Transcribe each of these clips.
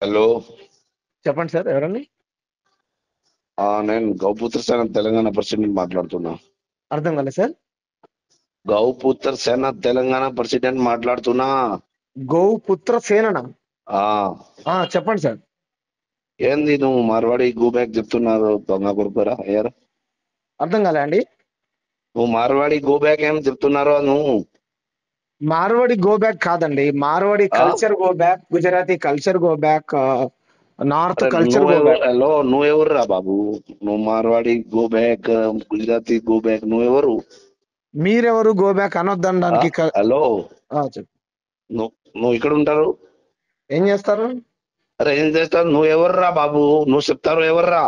Hello. చెప్పండి sir, ఎవరండి? నేను గౌపుత్ర సేన తెలంగాణ ప్రెసిడెంట్ మాట్లాడుతున్నా. అర్థం కాలేదు సార్. గౌపుత్ర సేన తెలంగాణ ప్రెసిడెంట్ మాట్లాడుతున్నా. గోపుత్ర సేననా? ఆ చెప్పండి సార్. ఏంది నువ్వు మార్వాడి గో బ్యాక్ చెప్తున్నారు? దొంగ కొడుకురా అయ్యారు. అర్థం కాలే అండి. నువ్వు మార్వాడి గో బ్యాక్ ఏం చెప్తున్నారో నువ్వు. మార్వాడి గో బ్యాక్ కాదండి, మార్వాడి ఆ? Culture go back, Gujarati culture go back, north అరే కల్చర్ గో నువ్వెవరు? బ్యాక్. హలో, నువ్వెవరు రా బాబు? నువ్వు Marwari go back, Gujarati go back, నువ్వెవరు? మీరెవరు గో బ్యాక్ అనొద్దనడానికి? హలో, చెప్పు. నువ్వు నువ్వు ఇక్కడ ఉంటారు? ఏం చేస్తారు? అరే ఏం చేస్తారు? నువ్వు ఎవర్రా బాబు? నువ్వు చెప్తారు ఎవర్రా?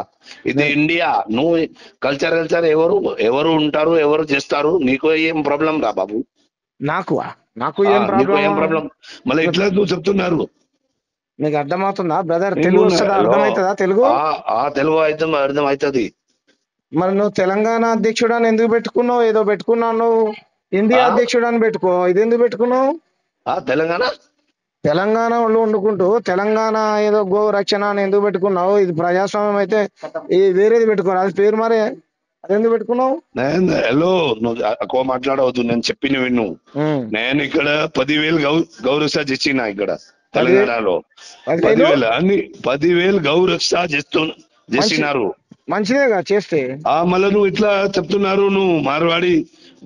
ఇది ఇండియా. నువ్వు కల్చర్ ఎవరు ఎవరు ఉంటారు, ఎవరు చేస్తారు? నీకు ఏం ప్రాబ్లం రా బాబు? నాకు నాకు ఏం నీకు ఏం ప్రాబ్లం? ప్రాబ్లం? మళ్ళీ ఇట్లా నువ్వు చెప్తున్నారు. నీకు అర్థమవుతుందా బ్రదర్? నీకు తెలుగు వస్తుందా? హలో, అర్థమవుతుందా తెలుగు? తెలుగు అయితే అర్థం అవుతుంది. మరి నువ్వు తెలంగాణ అధ్యక్షుడు అని ఎందుకు పెట్టుకున్నావు? ఏదో పెట్టుకున్నావు నువ్వు. ఇండియా అధ్యక్షుడు అని పెట్టుకో. ఇది ఎందుకు పెట్టుకున్నావు? తెలంగాణ తెలంగాణ వాళ్ళు వండుకుంటూ తెలంగాణ ఏదో గో రక్షణ అని ఎందుకు పెట్టుకున్నావు? ఇది ప్రజాస్వామ్యం అయితే వేరేది పెట్టుకోరు, అది పేరు మరే. అది ఎందుకు పెట్టుకున్నావు? హలో, నువ్వు ఎక్కువ మాట్లాడవద్దు. నేను చెప్పిన విను. నేను ఇక్కడ 10,000 గౌరక్ష చేసిన ఇక్కడ తెలంగాణలో. 10,000 అన్ని 10,000 గౌరక్ష చేసినారు. మంచిదేగా చేస్తే. మళ్ళీ నువ్వు ఇట్లా చెప్తున్నారు. నువ్వు మార్వాడి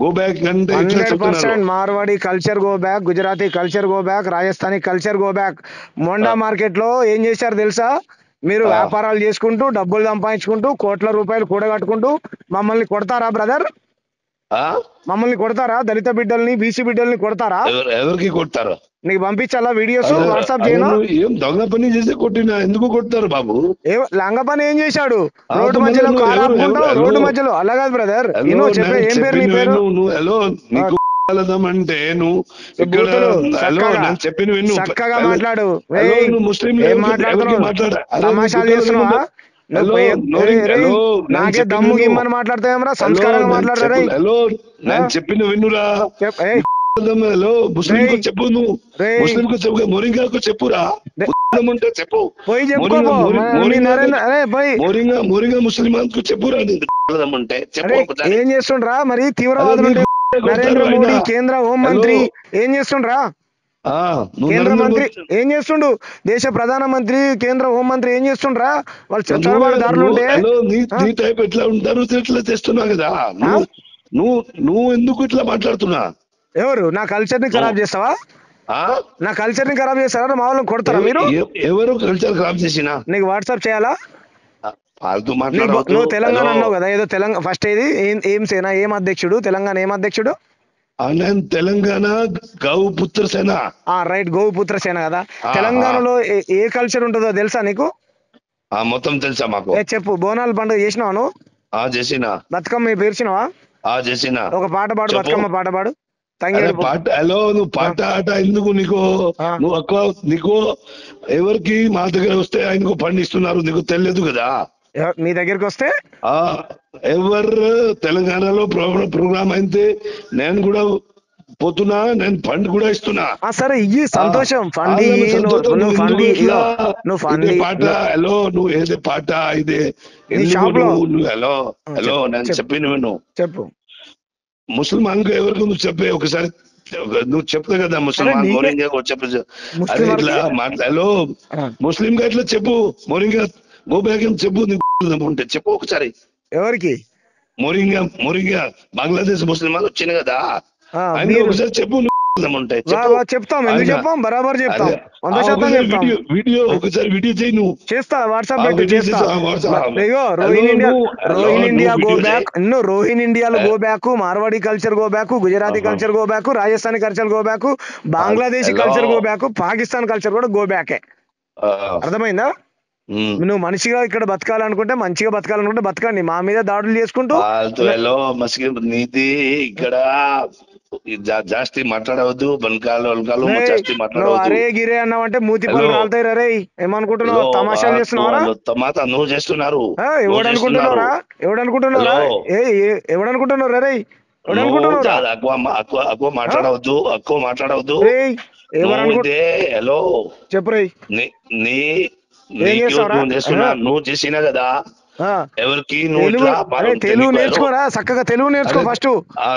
గో బ్యాక్ అంటే ఇట్లా 100% చెప్తున్నారు. Marwari culture go back, Gujarati culture go back, Rajasthani culture go back. Monda market లో ఏం చేశారు తెలుసా? మీరు వ్యాపారాలు చేసుకుంటూ డబ్బులు సంపాదించుకుంటూ కోట్ల రూపాయలు కూడగట్టుకుంటూ మమ్మల్ని కొడతారా బ్రదర్? మమ్మల్ని కొడతారా? దళిత బిడ్డల్ని, బీసీ బిడ్డల్ని కొడతారా? ఎవరికి కొడతారు? నీకు పంపించాలా వీడియోస్? వాట్సాప్ చేయనా? ఏం దొంగ పని చేసి కొట్టినా ఎందుకు కొడతారు బాబు? లంగ పని ఏం చేశాడు? రోడ్డు మధ్యలో కారు ఆపుకుంటావు, రోడ్డు మధ్యలో. అలా కాదు బ్రదర్, చెప్పే. ఏం పేరు నీ పేరు? అంటే నువ్వు ఇక్కడ నేను చెప్పిన విను. చక్కగా మాట్లాడు. ముస్లిం ఏం మాట్లాడుతున్నావు? తమాషాలు చేస్తున్నావా? నాకే దమ్ము గిమ్మని మాట్లాడతావేమరా? సంస్కారంగా మాట్లాడరా? నేను చెప్పిన విన్నురా. హలో, ముస్లిం కు చెప్పు. నువ్వు ముస్లిం కు చెప్పు, మొరింగాకు చెప్పురా. అంటే చెప్పు. పోయి చెప్పుకో. మొరింగా ముస్లిం కు చెప్పురా. అంటే చెప్పు. ఏం చేస్తుండ్రా మరి? తీవ్రవాదులు నరేంద్ర మోడీ కేంద్ర హోంమంత్రి ఏం చేస్తుండ్రా? కేంద్ర మంత్రి ఏం చేస్తుండు? దేశ ప్రధానమంత్రి, కేంద్ర హోంమంత్రి ఏం చేస్తుండ్రా? వాళ్ళు చొరబాటుదారులు ఉంటే ఎట్లా ఉంటారు? ఇట్లా చేస్తున్నా కదా. నువ్వు ఎందుకు ఇట్లా మాట్లాడుతున్నా? ఎవరు? నా కల్చర్ ని ఖరాబ్ చేస్తావా? నా కల్చర్ ని ఖరాబ్ చేస్తారా? మా వాళ్ళని కొడతారా మీరు? ఎవరు కల్చర్ ఖరాబ్ చేసినా? నీకు వాట్సాప్ చేయాలా? నువ్వు తెలంగాణ అన్నావు కదా, ఏదో తెలంగాణ ఫస్ట్ ఏది ఏం సేన, ఏం అధ్యక్షుడు? తెలంగాణ ఏం అధ్యక్షుడు? నేను తెలంగాణ గౌపుత్ర సేన. రైట్, గౌపుత్ర సేన కదా. తెలంగాణలో ఏ కల్చర్ ఉంటుందో తెలుసా నీకు? మొత్తం తెలుసా మాకు. చెప్పు. బోనాల పండుగ చేసినావా నువ్వు? చేసిన. బతుకమ్మ పేర్చినావా? చేసిన. ఒక పాట పాడు, బతుకమ్మ పాట పాడు. పాట. హలో, నువ్వు పాట ఆట ఎందుకు నీకు? నువ్వు ఎక్కువ నీకు ఎవరికి మా దగ్గర వస్తే ఆయనకు పండిస్తున్నారు, నీకు తెలియదు కదా. మీ దగ్గరికి వస్తే ఎవరు తెలంగాణలో ప్రోగ్రామ్ అయితే నేను కూడా పోతున్నా, నేను ఫండ్ కూడా ఇస్తున్నా. సరే, ఇయ్యి, సంతోషం. పాట. హలో, నువ్వు ఏదే పాట ఇదే? హలో హలో, నేను చెప్పిన చెప్పు. ముసల్మాన్ ఎవరికి నువ్వు చెప్పే ఒకసారి. నువ్వు చెప్తావు కదా ముసల్మాన్ మోరింగా చెప్పు. ఇట్లా హలో, ముస్లిం గా ఇట్లా చెప్పు. మోరింగా గో బ్యాక్ అని చెప్పు. ఉంటే చెప్పు ఒకసారి. ఎవరికి? మోరింగా బంగ్లాదేశ్ ముస్లిం వచ్చింది కదా, ఆయన ఒకసారి చెప్పు. చెప్తాం, ఎందుకు చెప్పాం? బరాబర్ చెప్తాం, 100% చెప్తాం. వీడియో ఒకసారి వీడియో చేయి. నువ్వు చేస్తా, WhatsApp Rohingya go back, రోహిన్ ఇండియాలో go back, Marwadi culture go back, Gujarati culture go back, Rajasthani culture go back, Bangladeshi culture go back, Pakistan culture కూడా గో బ్యాకే. అర్థమైందా? నువ్వు మనిషిగా ఇక్కడ బతకాలనుకుంటే, మంచిగా బతకాలనుకుంటే బతకండి. మా మీద దాడులు చేసుకుంటూ నీతి ఇక్కడ జాస్తి మాట్లాడవద్దు. బనకాలు జాస్తి మాట్లాడవద్దు. అరే గిరే అన్నావంటే మూతి పనులు రాలుతాయి. రే, ఏమనుకుంటున్నావు? తమాషాలు చేస్తున్నారా? నువ్వు చేస్తున్నారు. ఎవడనుకుంటున్నారా? రే, ఎక్కువ మాట్లాడవద్దు. ఎవరనుకుంటే హలో, చెప్పు. రే, నీ ఏం చేస్తావురా? నువ్వు చేస్తున్నా, నువ్వు చేసినా కదా ఆ. ఎవరికి నువ్వు తెలుగు ఇట్లా అరే తెలుగు నేర్చుకోరా, చక్కగా తెలుగు నేర్చుకో. అరే, ఫస్ట్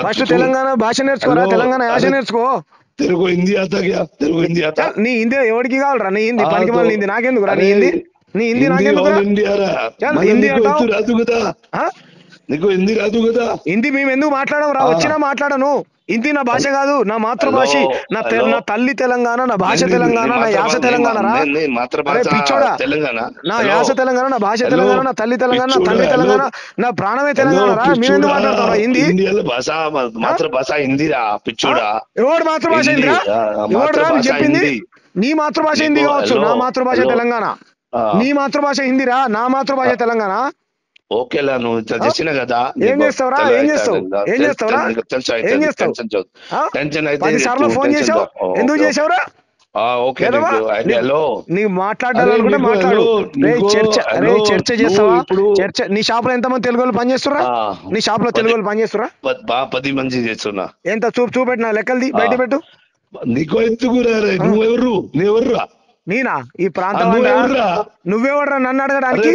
ఫస్ట్ तू- తెలంగాణ భాష నేర్చుకోరా, हेलो, తెలంగాణ యాస अरे నేర్చుకో. तेरे को हिंदी आता क्या? तेरे को हिंदी आता? చల్, నీ హిందీ ఎవరికి కావాలరా? నీ హిందీ हाँ, పనికి तो మళ్ళీ హిందీ నాకెందుకురా? నీ अरे హిందీ నీ హిందీ हिंदी నాకెందుకురా? ऑल इंडिया रा चल, मतलब हिंदी నీకు हटाओ। ఎత్తు రాదు కదా, ఆ? నీకు హిందీ రాదు కదా. హిందీ మేము ఎందుకు మాట్లాడడం రా? ఆ. వచ్చినా మాట్లాడను. హిందీ నా భాష కాదు, నా మాతృభాష. హలో. నా తల్లి తెలంగాణ, నా భాష తెలంగాణ, నా యాస తెలంగాణ రా. అరే మాతృభాష పిచ్చోడా, తెలంగాణ. నా హలో. యాస తెలంగాణ, నా భాష హలో. తెలంగాణ, నా తల్లి తెలంగాణ, నా తండ్రి పిచ్చోడా, తెలంగాణ, హలో. నా ప్రాణమే హలో, తెలంగాణ రా. మేము ఎందుకు పిచ్చోడా, మాట్లాడతాం హిందీ? ఇండియాలో భాష మాతృభాష హిందీరా పిచ్చోడా. ఎవడు మాతృభాష హిందీ, హిందీరా? ఆ, ఎవడు రా మాతృభాష చెప్పింది? హిందీ. నీ మాతృభాష నీకు- హిందీ కావచ్చు, హలో, నా మాతృభాష హలో. తెలంగాణ. ఆ. నీ మాతృభాష హిందీరా, నా మాతృభాష తెలంగాణ. ఓకేలా నువ్వు ఇట్లా చేసినా కదా. ఏం చేస్తావురా? ఏం చేస్తావు? ఏం చేస్తావురా? ఏం చేస్తావు? టెన్షన్ అయితే 10 సార్లు ఫోన్ చేసావు, ఎందుకు చేసావురా? ఓకే ఏదవా? హలో. నీకు మాట్లాడాలనుకుంటే మాట్లాడు. చర్చ చేస్తావా? చర్చ. నీ షాప్ లో ఎంతమంది తెలుగు వాళ్ళు పనిచేస్తురా? నీ షాప్ లో తెలుగు వాళ్ళు పనిచేస్తురా? 10 మంది చేస్తున్నా. ఎంత చూపెట్టిన లెక్కలది బయట పెట్టు. నీకు ఎందుకురా? నువ్వెవర్రా? నేనా ఈ ప్రాంతం? నువ్వెవర్రా? నువ్వెవర్రా నన్ను అడగడానికి?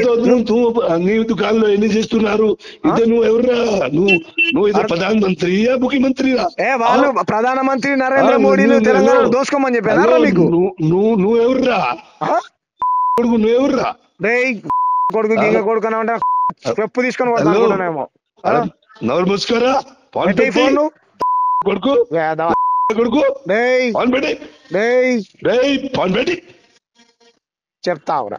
నీ దుకాణంలో ఎన్ని చేస్తున్నారు? ఇదే నువ్వెవర్రా? నువ్వు ఇది ప్రధానమంత్రియా ముఖ్యమంత్రిరా? వాళ్ళు ప్రధానమంత్రి నరేంద్ర మోడీని తెలంగాణ దోసుకోమని చెప్పారా మీకు? నువ్వెవర్రా కొడుకు? నువ్వెవర్రా? కొడుకు గింగ కొడుకు అని అంటే చెప్పు తీసుకొని కొడుతున్నానేమో. నోరు మూసుకోరా ఫోన్ కొడుకు కొడుకు ఫోన్ పెట్టి డేయ్ ఫోన్ పెట్టి చెప్తావురా.